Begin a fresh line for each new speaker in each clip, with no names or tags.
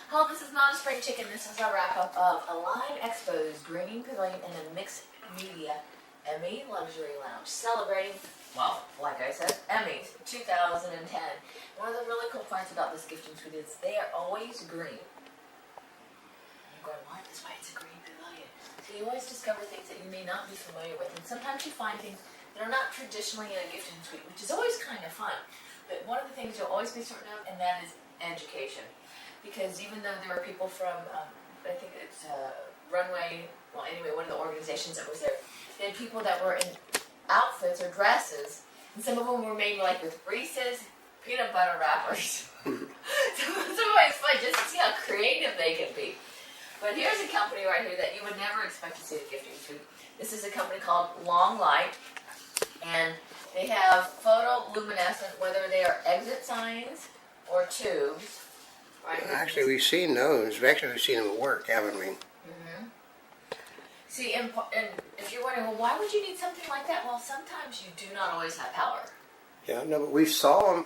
Hello, this is Notaspringchick, and this is our wrap-up of Alive Expo's Green Pavilion and a Mixed Media Emmy Luxury Lounge, celebrating, well, like I said, Emmys 2010. One of the really cool parts about this gifting suite is they are always green. You're going, what? That's why it's a green pavilion. So you always discover things that you may not be familiar with, and sometimes you find things that are not traditionally in a gifting suite, which is always kind of fun. But one of the things you'll always be certain of, and that is education. Because even though there were people from, I think it's Runway, well anyway, one of the organizations that was there, they had people that were in outfits or dresses, and some of them were made like with Reese's peanut butter wrappers. So it's always fun just to see how creative they can be. But here's a company right here that you would never expect to see at gifting suite. This is a company called Long Light, and they have photoluminescent, whether they are exit signs or tubes. Right.
Actually, we've seen those. We've seen them at work, haven't we?
Mm-hmm. See, and if you're wondering, well, why would you need something like that? Well, sometimes you do not always have power.
Yeah, no, but we saw them,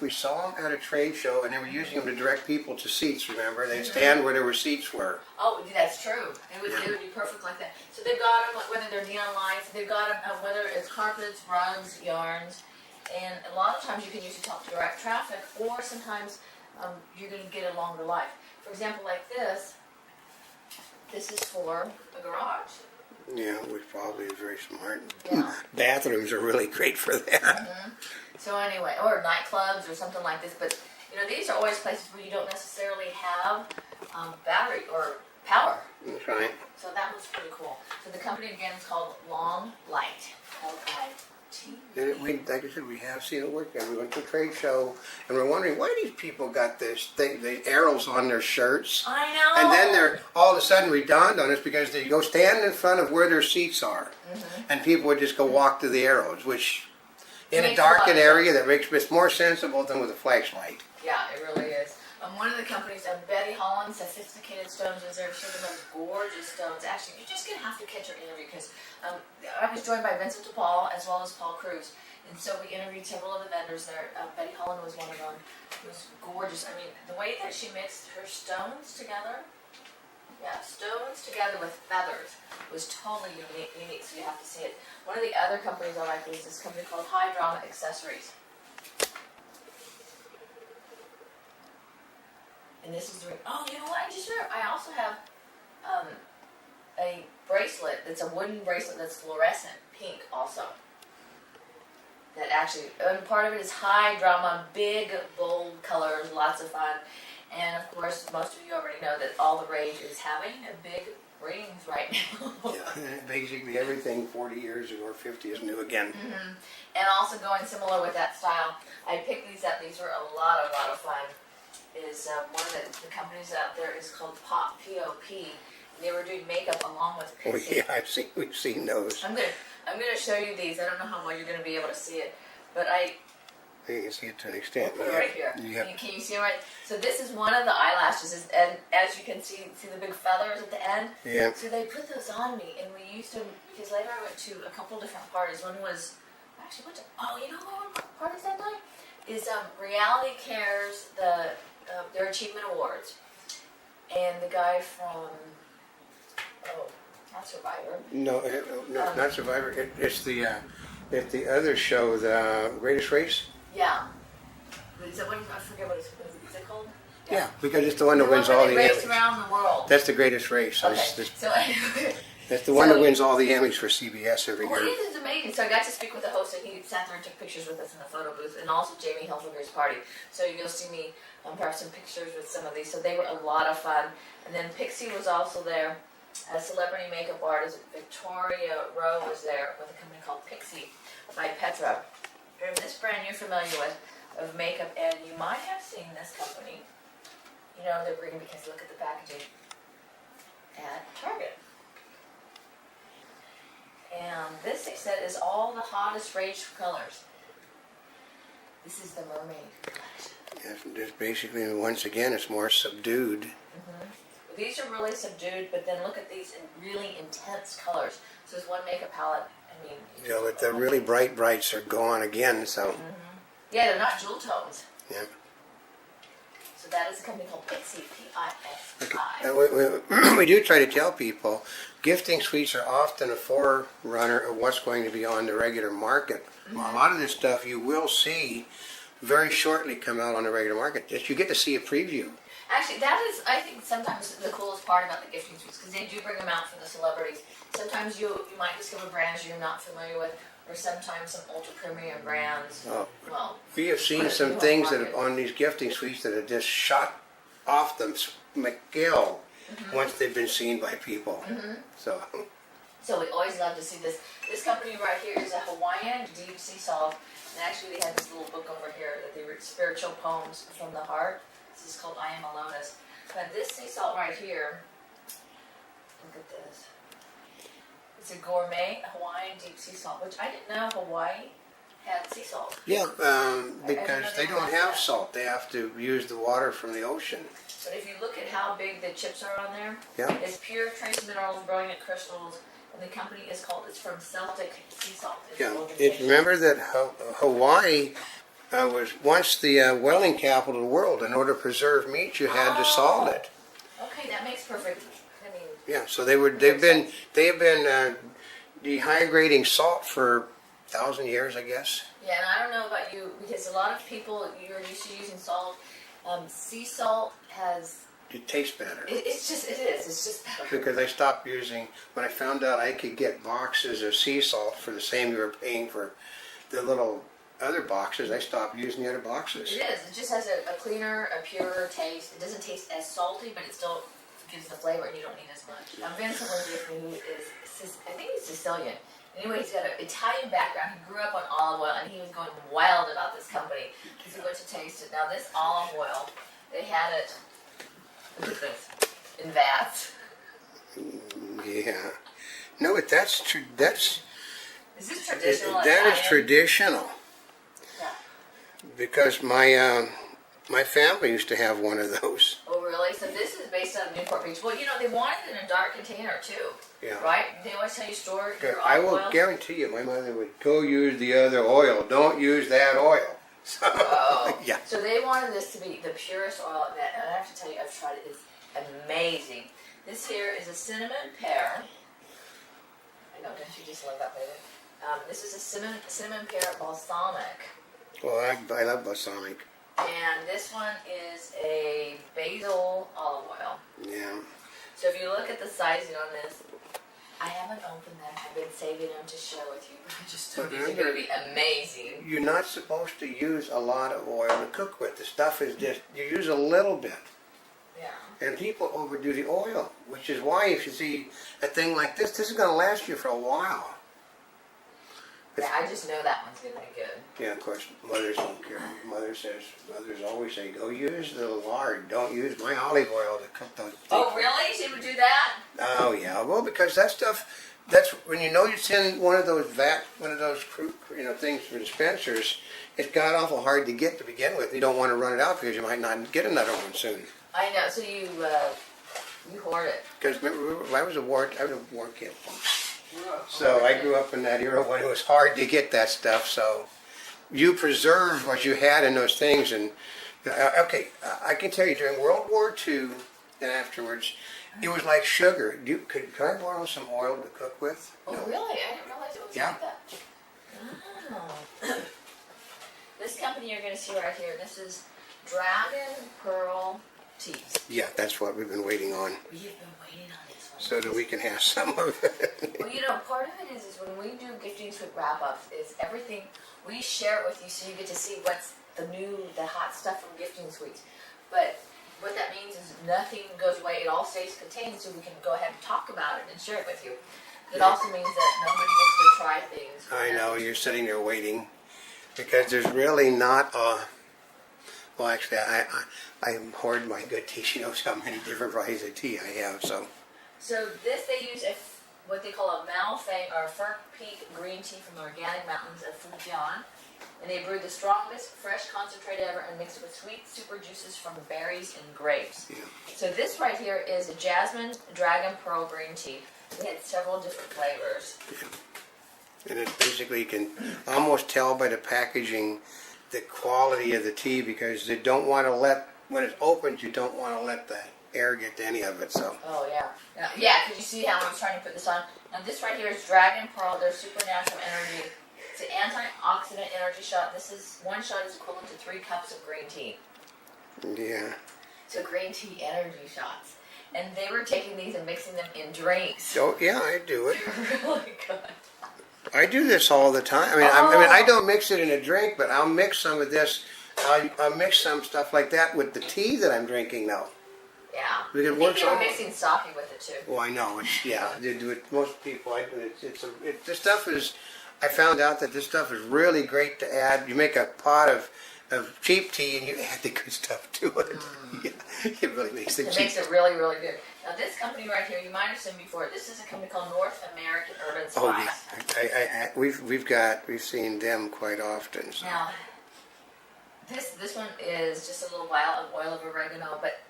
we saw them at a trade show, and they were using them to direct people to seats, remember? They'd stand where there were seats were.
Oh, that's true. It would be perfect like that. So they've got them, whether they're neon lights, they've got them, whether it's carpets, rugs, yarns, and a lot of times you can use it to help direct traffic, or sometimes you're going to get a longer life. For example, like this is for a garage.
Yeah, which probably is very smart.
Yeah.
Bathrooms are really great for that.
So anyway, or nightclubs or something like this. But you know, these are always places where you don't necessarily have battery or power.
That's right.
So that was pretty cool. So the company again is called Long Light. L-I-T.
Like I said, we have seen it work. We went to a trade show, and we're wondering why these people got this thing, the arrows on their shirts.
I know.
And then they're all of a sudden we dawned on us because they go stand in front of where their seats are, and people would just go walk to the arrows, which in a darkened area that makes it more sensible than with a flashlight.
Yeah, it really is. One of the companies, Betty Holland Sophisticated Stones, was there. She had the most gorgeous stones. Actually, you're just going to have to catch her interview because I was joined by Vincent DePaul as well as Paul Cruz. And so we interviewed several of the vendors there. Betty Holland was one of them. It was gorgeous. I mean, the way that she mixed her stones together, stones together with feathers, was totally unique, so you have to see it. One of the other companies I like is this company called High Drama Accessories. And this is oh, you know what? I just remember. I also have a bracelet that's a wooden bracelet that's fluorescent pink also. That actually, and part of it is high drama, big, bold colors, lots of fun. And of course, most of you already know that all the rage is having big rings right now.
Yeah, basically everything 40 years ago or 50 is new again.
And also going similar with that style, I picked these up. These were a lot of fun. Is one of the companies out there is called Pop, P-O-P. They were doing makeup along with Pixie.
Oh yeah, we've seen those.
I'm gonna show you these. I don't know how well you're gonna be able to see it, but
you can see it to an extent.
I'll put it right here.
Yeah.
Can you see it right? So this is one of the eyelashes, and as you can see the big feathers at the end.
Yeah.
So they put those on me, and we used to, because later I went to a couple different parties. One was actually went to, oh, you know what one parties that night is Reality Cares their achievement awards, and the guy from not Survivor.
No, not Survivor. It's the other show, the Greatest Race.
Yeah. Is it, I forget what it's called.
Yeah, because it's the one that wins all the
race
Emmys.
Around the world.
That's the Greatest Race.
Okay. So anyway.
That's the one that wins all the Emmys for CBS every year.
Well, it is amazing. So I got to speak with the host, and he sat there and took pictures with us in the photo booth, and also Jamie Hilfiger's party. So you'll see me have some pictures with some of these. So they were a lot of fun. And then Pixie was also there. A celebrity makeup artist, Victoria Rowe, was there with a company called Pixie by Petra. And this brand you're familiar with of makeup, and you might have seen this company. You know they're green because look at the packaging at Target. And this, they said, is all the hottest rage colors. This is the mermaid collection.
Yes, just basically, once again, it's more subdued.
These are really subdued, but then look at these in really intense colors. So there's one makeup palette. I mean,
Yeah, but the really brights are gone again, so.
Yeah, they're not jewel tones.
Yeah.
So So that is a company called Pixie, P-I-X-I.
We do try to tell people, gifting suites are often a forerunner of what's going to be on the regular market. A lot of this stuff you will see very shortly come out on the regular market. Just you get to see a preview.
Actually, that is, I think, sometimes the coolest part about the gifting suites, because they do bring them out for the celebrities. Sometimes you might discover brands you're not familiar with, or sometimes some ultra premium brands.
Oh.
Well,
We have seen some things that are on these gifting suites that have just shot off the scale once they've been seen by people. So
we always love to see this. This company right here is a Hawaiian deep sea salt. And actually they have this little book over here that they read spiritual poems from the heart. This is called I Am a Lotus. But this sea salt right here, look at this. It's a gourmet Hawaiian deep sea salt, which I didn't know Hawaii had sea salt.
yeah, because they don't have salt. They have to use the water from the ocean.
But if you look at how big the chips are on there,
Yeah.
it's pure trace minerals, brilliant crystals, and the company is called, it's from Celtic Sea Salt.
Yeah. Remember that Hawaii was once the whaling capital of the world. In order to preserve meat, you had to salt it.
Okay, that makes perfect. I mean,
Yeah. So they've been dehydrating salt for 1,000 years, I guess.
yeah, and I don't know about you, because a lot of people, you're used to using salt. Sea salt has,
It tastes better.
it's just better.
Because I stopped using, when I found out I could get boxes of sea salt for the same you were paying for the little other boxes, I stopped using the other boxes.
It is. It just has a cleaner, a purer taste. It doesn't taste as salty, but it still gives the flavor, and you don't need as much. Vincent was with me, who is, I think he's Sicilian. Anyway, he's got an Italian background. He grew up on olive oil, and he was going wild about this company because he went to taste it. Now, this olive oil, they had it, look at this, in vats.
Yeah. No, but that's
Is this traditional?
that is traditional.
Yeah.
Because my family used to have one of those.
Oh, really? So this is based out of Newport Beach. Well, you know, they want it in a dark container, too.
Yeah.
Right? They always tell you store your
I
olive
will
oil.
guarantee you, my mother would go use the other oil. Don't use that oil. So,
Oh.
yeah.
So they wanted this to be the purest oil, and I have to tell you, I've tried it. It's amazing. This here is a cinnamon pear. I know, don't you just love that, baby? This is a cinnamon pear balsamic.
Well, I love balsamic.
And this one is a basil olive oil.
Yeah.
So if you look at the sizing on this, I haven't opened them. I've been saving them to share with you. I just think these are going to be amazing.
You're not supposed to use a lot of oil to cook with. The stuff is just, you use a little bit.
Yeah.
And people overdo the oil, which is why if you see a thing like this is going to last you for a while.
Yeah, I just know that one's going to be good.
Yeah, of course, mothers don't care. Mothers always say, go use the lard. Don't use my olive oil to cook those things.
Oh, really? She would do that?
Oh, yeah. Well, because that stuff, that's when you know it's in one of those things for dispensers, it's got awful hard to get to begin with. You don't want to run it out because you might not get another one soon.
I know. So you hoard it.
Because I was a war kid. So I grew up in that era when it was hard to get that stuff. So you preserved what you had in those things. And okay, I can tell you during World War II and afterwards, it was like sugar. Could I borrow some oil to cook with?
Oh,
No.
really? I didn't realize it was like that. Oh. This company you're going to see right here, this is Dragon Pearl Teas.
Yeah, that's what we've been waiting on.
We have been waiting on this one.
So that we can have some of it.
Well, you know, part of it is when we do gifting suite wrap-ups, is everything, we share it with you so you get to see what's the hot stuff from gifting suites. But what that means is nothing goes away, it all stays contained so we can go ahead and talk about it and share it with you. It also means that nobody gets to try things.
I know, you're sitting there waiting because there's really not well, actually, I hoard my good tea. She knows how many different varieties of tea I have, so.
So this, they use what they call a Malfang or Fir Peak green tea from the organic mountains of Fujian. And they brew the strongest fresh concentrate ever and mix it with sweet super juices from berries and grapes.
Yeah.
So this right here is a jasmine dragon pearl green tea. We had several different flavors.
Yeah. And it basically, you can almost tell by the packaging the quality of the tea because they don't want to let when it's opened, you don't want to let the air get to any of it. So.
Oh yeah, yeah. Because you see how I was trying to put this on. Now this right here is Dragon Pearl. Their supernatural energy. It's an antioxidant energy shot. One shot is equivalent to 3 cups of green tea.
Yeah.
So green tea energy shots. And they were taking these and mixing them in drinks.
Oh yeah, I do it.
They're really good.
I do this all the time. I don't mix it in a drink, but I'll mix some of this. I'll mix some stuff like that with the tea that I'm drinking now.
Yeah.
Because
I think they were mixing sake with it too.
Well, I know. They do it. Most people, this stuff is. I found out that this stuff is really great to add. You make a pot of cheap tea and you add the good stuff to it. Yeah, it really makes it cheap.
It makes it really, really good. Now this company right here, you might have seen before. This is a company called North American Urban Spice.
Oh yeah, we've seen them quite often. So.
Now, this one is just a little vial of oil of oregano, but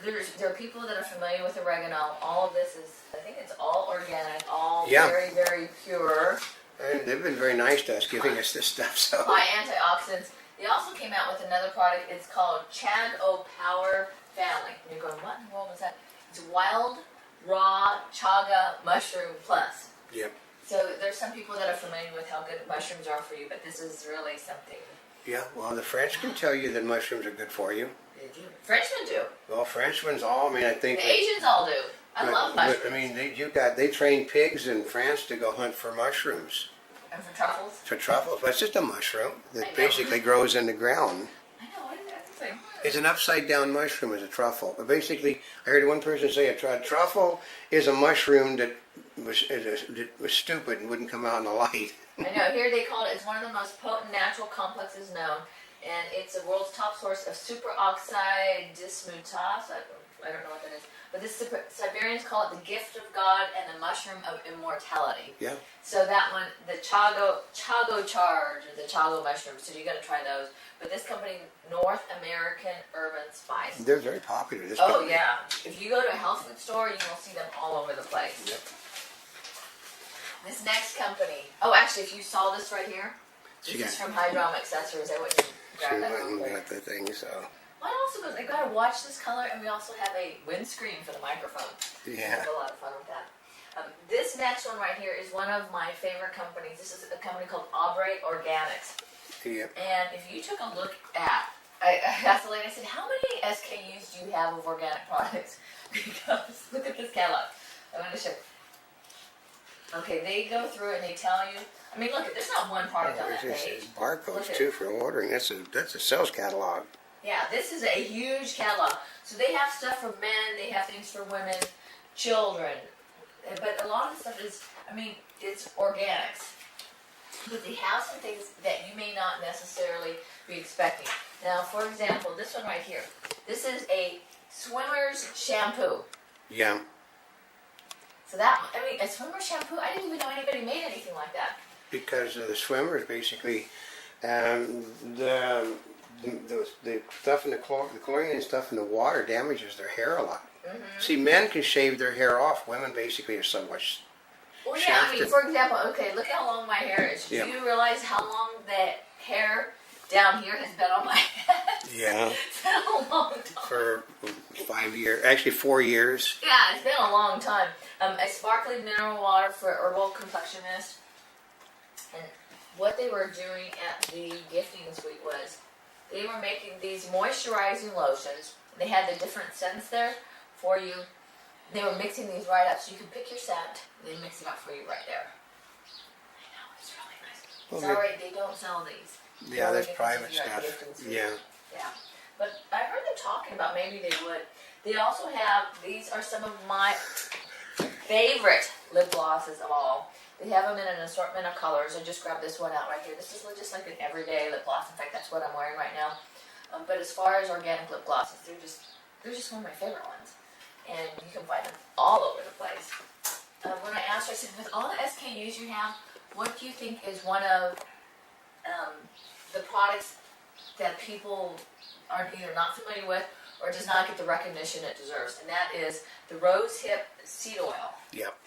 there are people that are familiar with oregano. All of this is, I think it's all organic, all very, very pure.
And they've been very nice to us, giving us this stuff. So.
High antioxidants. They also came out with another product. It's called Chag O Power Family. And you're going, what in the world is that? It's Wild Raw Chaga Mushroom Plus.
Yep.
So there's some people that are familiar with how good mushrooms are for you, but this is really something.
Yeah, well, the French can tell you that mushrooms are good for you.
They do. Frenchmen do.
Well, Frenchmen all. I think
the Asians all do. I love mushrooms.
They train pigs in France to go hunt for mushrooms.
And for truffles?
For truffles. But it's just a mushroom that basically grows in the ground.
I know, what is that thing?
It's an upside down mushroom as a truffle. But basically, I heard one person say a truffle is a mushroom that was stupid and wouldn't come out in the light.
I know, here they call it's one of the most potent natural complexes known. And it's the world's top source of superoxide dismutase. I don't know what that is. But this Siberians call it the gift of God and the mushroom of immortality.
Yeah.
So that one, the Chago charge, or the Chago mushrooms. So you got to try those. But this company, North American Urban Spice.
They're very popular. This
oh
company.
yeah. If you go to a health food store, you will see them all over the place.
Yep.
This next company. Oh, actually, if you saw this right here, this is from Hydrom Accessories. I wouldn't grab that real quick.
Got the thing, so.
What also goes? I gotta watch this color, and we also have a windscreen for the microphone.
Yeah.
We have a lot of fun with that. This next one right here is one of my favorite companies. This is a company called Aubrey Organics.
Yep.
And if you took a look at, I asked the lady, I said, how many SKUs do you have of organic products? Because look at this catalog. I'm going to show you. Okay, they go through it and they tell you. I mean, look, there's not one product on that page.
Barcodes too for ordering. That's a sales catalog.
Yeah, this is a huge catalog. So they have stuff for men, they have things for women, children. But a lot of the stuff is, it's organics. But they have some things that you may not necessarily be expecting. Now, for example, this one right here. This is a swimmer's shampoo.
Yeah.
So that, a swimmer's shampoo, I didn't even know anybody made anything like that.
Because the swimmers basically, the stuff in the chlorine and stuff in the water damages their hair a lot. Mm-hmm. See, men can shave their hair off. Women basically are so much.
Well, yeah, for example, okay, look how long my hair is.
Yeah.
Do you realize how long that hair down here has been on my head?
Yeah.
It's been a long time.
For 5 years, actually 4 years.
Yeah, it's been a long time. A sparkling mineral water for herbal complexionists. And what they were doing at the gifting suite was they were making these moisturizing lotions. They had the different scents there for you. They were mixing these right up so you can pick your scent. They mix it up for you right there. I know, it's really nice.
Well,
sorry, they don't sell these.
Yeah, that's private stuff. Yeah.
Yeah. But I heard them talking about maybe they would. They also have, these are some of my favorite lip glosses of all. They have them in an assortment of colors. I just grabbed this one out right here. This is just like an everyday lip gloss. In fact, that's what I'm wearing right now. But as far as organic lip glosses, they're just one of my favorite ones. And you can find them all over the place. When I asked her, I said, with all the SKUs you have, what do you think is one of the products that people are either not familiar with or does not get the recognition it deserves? And that is the rose hip seed oil.
Yep.